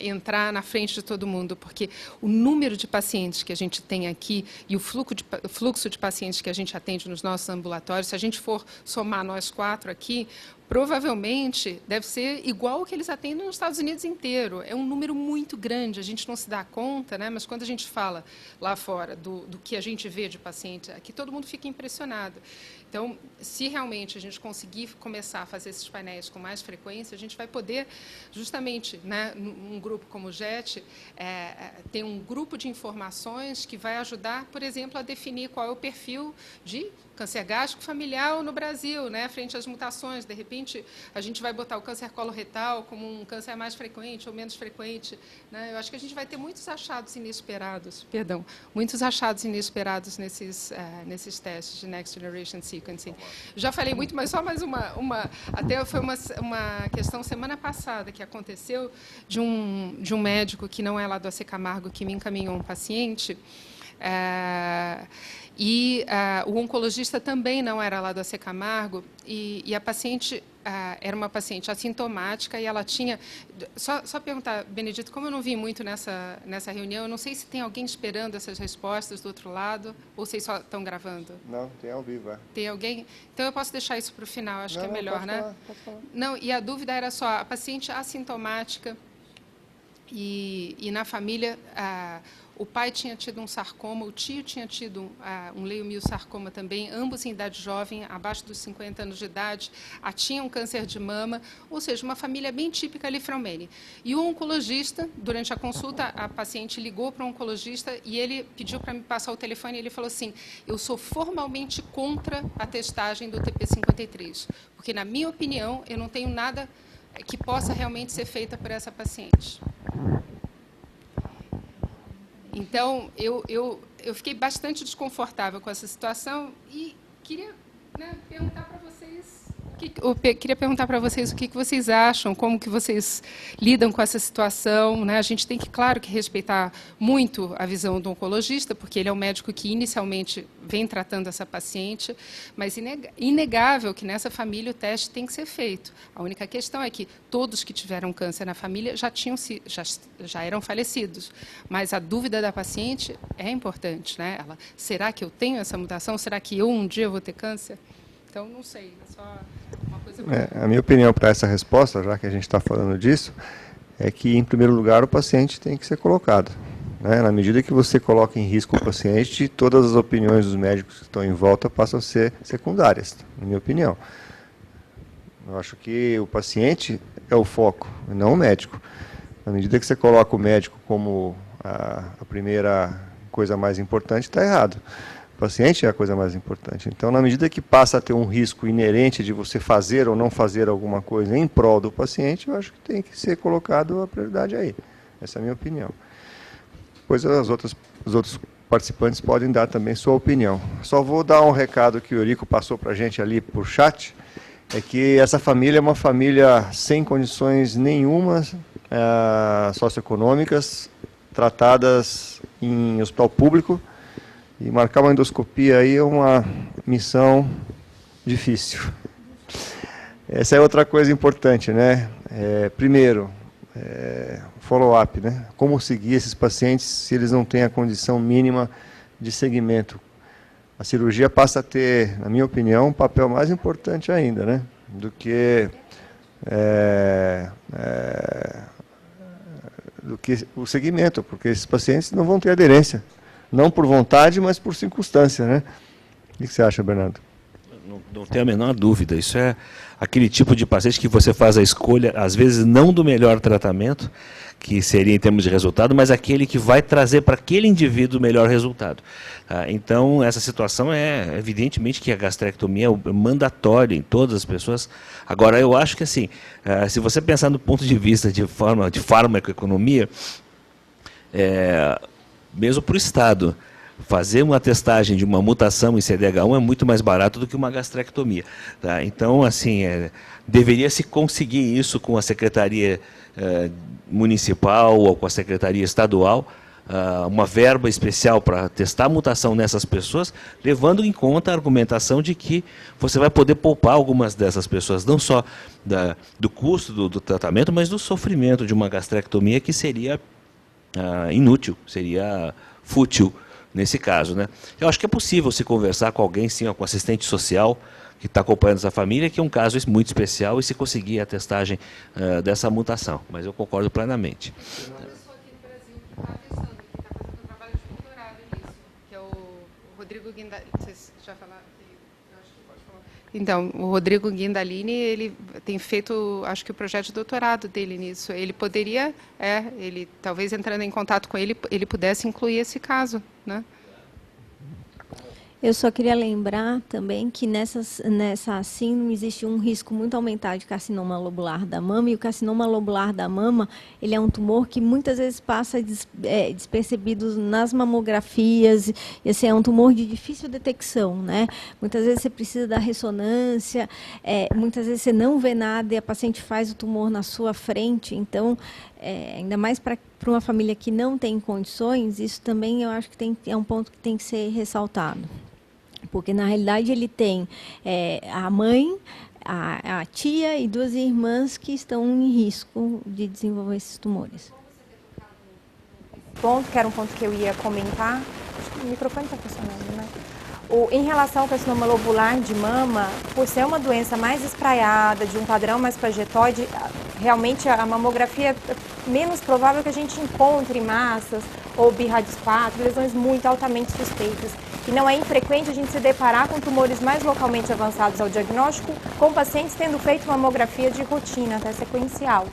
entrar na frente de todo mundo, porque o número de pacientes que a gente tem aqui e o fluxo de pacientes que a gente atende nos nossos ambulatórios, se a gente for somar nós 4 aqui, provavelmente deve ser igual ao que eles atendem nos Estados Unidos inteiro. É um número muito grande, a gente não se dá conta, né? Mas quando a gente fala lá fora do que a gente vê de paciente, aqui todo mundo fica impressionado. Então, se realmente a gente conseguir começar a fazer esses painéis com mais frequência, a gente vai poder, justamente, né, num grupo como o JET, ter um grupo de informações que vai ajudar, por exemplo, a definir qual é o perfil de câncer gástrico familiar no Brasil, né, frente às mutações. De repente, a gente vai botar o câncer coloretal como um câncer mais frequente ou menos frequente, né? Eu acho que a gente vai ter muitos achados inesperados, muitos achados inesperados nesses testes de Next Generation Sequencing. Já falei muito, mas só mais até foi uma questão semana passada que aconteceu de um médico que não é lá do AC Camargo, que me encaminhou um paciente, e o oncologista também não era lá do AC Camargo, e a paciente era uma paciente assintomática, e ela tinha... Só perguntar, Benedito, como eu não vi muito nessa reunião, eu não sei se tem alguém esperando essas respostas do outro lado, ou vocês só estão gravando? Não, tem ao vivo. Tem alguém? Então, eu posso deixar isso para o final, acho que é melhor, né? Pode falar. Não, e a dúvida era só, a paciente assintomática, e na família... O pai tinha tido um sarcoma, o tio tinha tido um leiomiosarcoma também, ambos em idade jovem, abaixo dos 50 anos de idade, tinha um câncer de mama, ou seja, uma família bem típica Lifraumene. E o oncologista, durante a consulta, a paciente ligou para o oncologista e ele pediu para me passar o telefone e ele falou assim, eu sou formalmente contra a testagem do TP53, porque, na minha opinião, eu não tenho nada que possa realmente ser feita por essa paciente. Então, eu fiquei bastante desconfortável com essa situação e queria, né, perguntar para vocês o que vocês acham, como que vocês lidam com essa situação, né? A gente tem que, claro, que respeitar muito a visão do oncologista, porque ele é o médico que inicialmente vem tratando essa paciente, mas inegável que nessa família o teste tem que ser feito. A única questão é que todos que tiveram câncer na família já eram falecidos, mas a dúvida da paciente é importante, né? Será que eu tenho essa mutação? Será que eu um dia vou ter câncer? Então, não sei, é só uma coisa... A minha opinião para essa resposta, já que a gente está falando disso, é que, em primeiro lugar, o paciente tem que ser colocado, né? Na medida que você coloca em risco o paciente, todas as opiniões dos médicos que estão em volta passam a ser secundárias, na minha opinião. Eu acho que o paciente é o foco, não o médico. Na medida que você coloca o médico como a primeira coisa mais importante, está errado. O paciente é a coisa mais importante. Então, na medida que passa a ter um risco inerente de você fazer ou não fazer alguma coisa em prol do paciente, eu acho que tem que ser colocado a prioridade aí. Essa é a minha opinião. Depois os outros participantes podem dar também sua opinião. Só vou dar um recado que o Eurico passou para a gente ali por chat, é que essa família é uma família sem condições nenhuma socioeconômicas, tratadas em hospital público, e marcar uma endoscopia aí é uma missão difícil. Essa é outra coisa importante, né? Primeiro, follow-up, né? Como seguir esses pacientes se eles não têm a condição mínima de segmento. A cirurgia passa a ter, na minha opinião, um papel mais importante ainda, né? Do que o segmento, porque esses pacientes não vão ter aderência. Não por vontade, mas por circunstância, né? O que você acha, Bernardo? Não tenho a menor dúvida. Isso é aquele tipo de paciente que você faz a escolha, às vezes não do melhor tratamento, que seria em termos de resultado, mas aquele que vai trazer para aquele indivíduo o melhor resultado. Então, essa situação evidentemente que a gastrectomia é mandatória em todas as pessoas. Agora, eu acho que assim, se você pensar do ponto de vista de farmacoeconomia, mesmo para o Estado. Fazer uma testagem de uma mutação em CDH1 é muito mais barato do que uma gastrectomia. Tá? Então, assim, deveria se conseguir isso com a Secretaria Municipal ou com a Secretaria Estadual, uma verba especial para testar a mutação nessas pessoas, levando em conta a argumentação de que você vai poder poupar algumas dessas pessoas, não só do custo do tratamento, mas do sofrimento de uma gastrectomia que seria inútil, seria fútil nesse caso, né? Eu acho que é possível se conversar com alguém, sim, com assistente social que está acompanhando essa família, que é um caso muito especial, e se conseguir a testagem dessa mutação. Mas eu concordo plenamente. Rodrigo Guindalini, vocês já falaram? Então, o Rodrigo Guindalini, ele tem feito, acho que o projeto de doutorado dele nisso. Ele poderia, ele talvez entrando em contato com ele, ele pudesse incluir esse caso, né? Eu só queria lembrar também que nessa síndrome existe um risco muito aumentado de carcinoma lobular da mama, e o carcinoma lobular da mama, ele é um tumor que muitas vezes passa despercebido nas mamografias, e assim, é um tumor de difícil detecção, né? Muitas vezes você precisa da ressonância, muitas vezes você não vê nada e a paciente faz o tumor na sua frente, então, ainda mais para uma família que não tem condições, isso também eu acho que é um ponto que tem que ser ressaltado. Porque, na realidade, ele tem a mãe, a tia e 2 irmãs que estão em risco de desenvolver esses tumores. Ponto, que era um ponto que eu ia comentar. Acho que o microfone está funcionando, né? Em relação ao carcinoma lobular de mama, por ser uma doença mais espraiada, de um padrão mais projetoide, realmente a mamografia é menos provável que a gente encontre massas ou BRADs 4, lesões muito altamente suspeitas. E não é infrequente a gente se deparar com tumores mais localmente avançados ao diagnóstico, com pacientes tendo feito mamografia de rotina, até sequencial.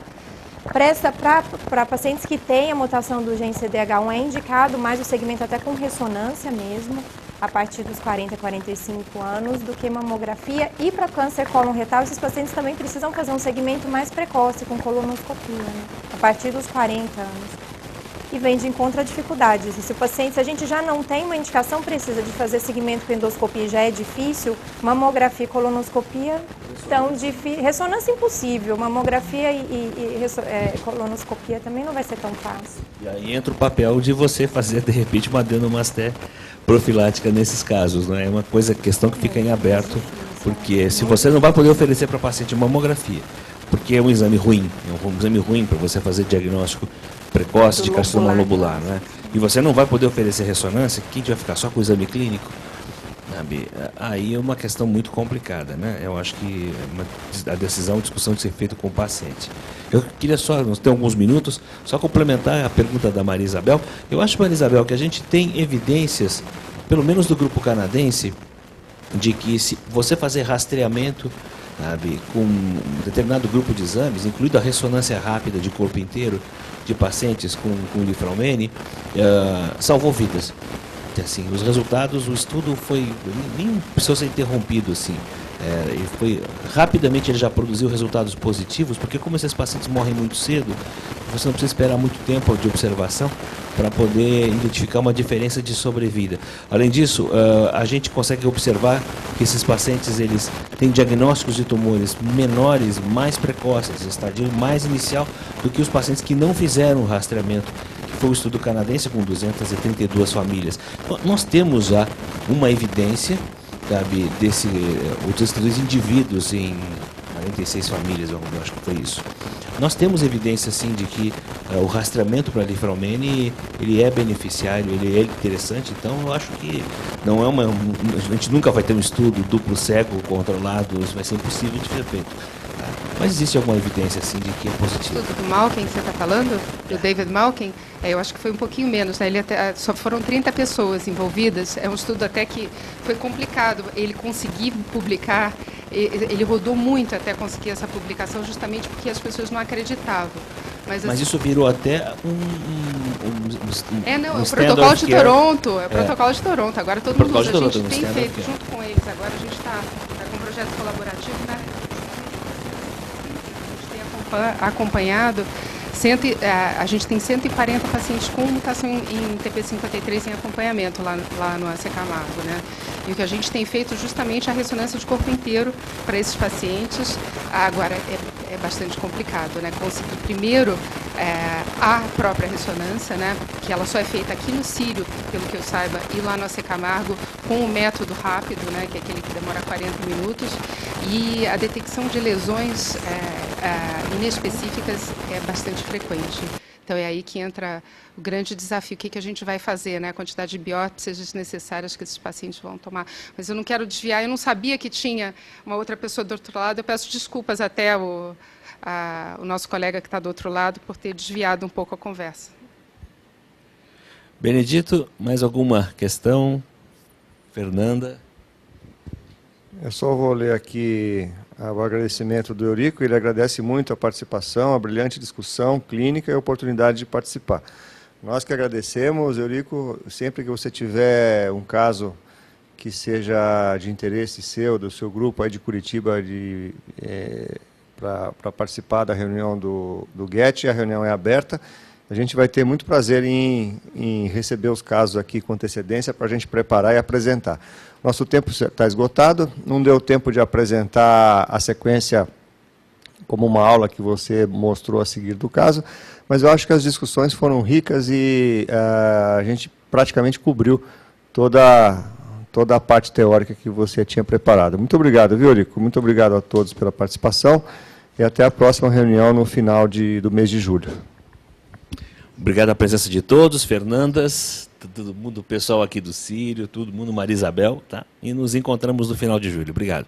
Para pacientes que têm a mutação do gene CDH1 é indicado mais o segmento até com ressonância mesmo, a partir dos 40, 45 anos, do que mamografia. E para câncer cólon-retal, esses pacientes também precisam fazer um segmento mais precoce, com colonoscopia, né? A partir dos 40 anos. E vem de encontro a dificuldades. Se a gente já não tem uma indicação, precisa de fazer segmento com endoscopia, já é difícil, mamografia e colonoscopia tão difícil. Ressonância impossível, mamografia e colonoscopia também não vai ser tão fácil. E aí entra o papel de você fazer, de repente, uma adenomasté profilática nesses casos, né? É uma questão que fica em aberto, porque se você não vai poder oferecer para o paciente mamografia, porque é um exame ruim, para você fazer diagnóstico precoce de carcinoma lobular, né? E você não vai poder oferecer ressonância, quem vai ficar só com o exame clínico? Sabe? Aí é uma questão muito complicada, né? Eu acho que a discussão de ser feita com o paciente. Eu queria só, nós temos alguns minutos, só complementar a pergunta da Maria Isabel. Eu acho, Maria Isabel, que a gente tem evidências, pelo menos do grupo canadense, de que se você fazer rastreamento, sabe, com um determinado grupo de exames, incluindo a ressonância rápida de corpo inteiro de pacientes com lifraumene, salvou vidas. Assim, os resultados, o estudo nem precisou ser interrompido assim. Rapidamente ele já produziu resultados positivos, porque como esses pacientes morrem muito cedo, você não precisa esperar muito tempo de observação para poder identificar uma diferença de sobrevida. Além disso, a gente consegue observar que esses pacientes eles têm diagnósticos de tumores menores, mais precoces, estadio mais inicial do que os pacientes que não fizeram o rastreamento, que foi o estudo canadense com 232 famílias. Então, nós temos já uma evidência, sabe, outros indivíduos em 46 famílias, eu acho que foi isso. Nós temos evidência, sim, de que o rastreamento para lifraumene, ele é beneficiário, ele é interessante, então eu acho que não é a gente nunca vai ter um estudo duplo cego controlado, isso vai ser impossível de ser feito. Mas existe alguma evidência, assim, de que é positivo. O estudo do Malkin, que você está falando, do David Malkin, eu acho que foi um pouquinho menos, né? Só foram 30 pessoas envolvidas, é um estudo até que foi complicado, ele conseguir publicar, ele rodou muito até conseguir essa publicação, justamente porque as pessoas não acreditavam. Mas isso virou até o protocolo de Toronto, é o protocolo de Toronto, agora todo mundo usa, a gente tem feito junto com eles, agora a gente está com um projeto colaborativo, né? Acompanhado, A gente tem 140 pacientes com mutação em TP53 em acompanhamento lá no AC Camargo, né? E o que a gente tem feito justamente é a ressonância de corpo inteiro para esses pacientes. Agora, é bastante complicado, né? Conseguir primeiro a própria ressonância, né? Que ela só é feita aqui no Sírio, pelo que eu saiba, e lá no AC Camargo, com o método rápido, né? Que é aquele que demora 40 minutos. E a detecção de lesões inespecíficas é bastante frequente. Então, é aí que entra o grande desafio, o que a gente vai fazer, né? A quantidade de biópsias necessárias que esses pacientes vão tomar. Mas eu não quero desviar, eu não sabia que tinha uma outra pessoa do outro lado. Eu peço desculpas até o nosso colega que está do outro lado por ter desviado um pouco a conversa. Benedito, mais alguma questão? Fernanda? Eu só vou ler aqui o agradecimento do Eurico. Ele agradece muito a participação, a brilhante discussão clínica e a oportunidade de participar. Nós que agradecemos, Eurico. Sempre que você tiver um caso que seja de interesse seu, do seu grupo aí de Curitiba, para participar da reunião do GET, a reunião é aberta. A gente vai ter muito prazer em receber os casos aqui com antecedência para a gente preparar e apresentar. Nosso tempo está esgotado, não deu tempo de apresentar a sequência como uma aula que você mostrou a seguir do caso, mas eu acho que as discussões foram ricas e a gente praticamente cobriu toda a parte teórica que você tinha preparado. Muito obrigado, viu, Eurico? Muito obrigado a todos pela participação e até a próxima reunião no final do mês de julho. Obrigado a presença de todos, Fernandas, todo mundo, o pessoal aqui do Sírio, todo mundo, Maria Isabel, tá? E nos encontramos no final de julho. Obrigado.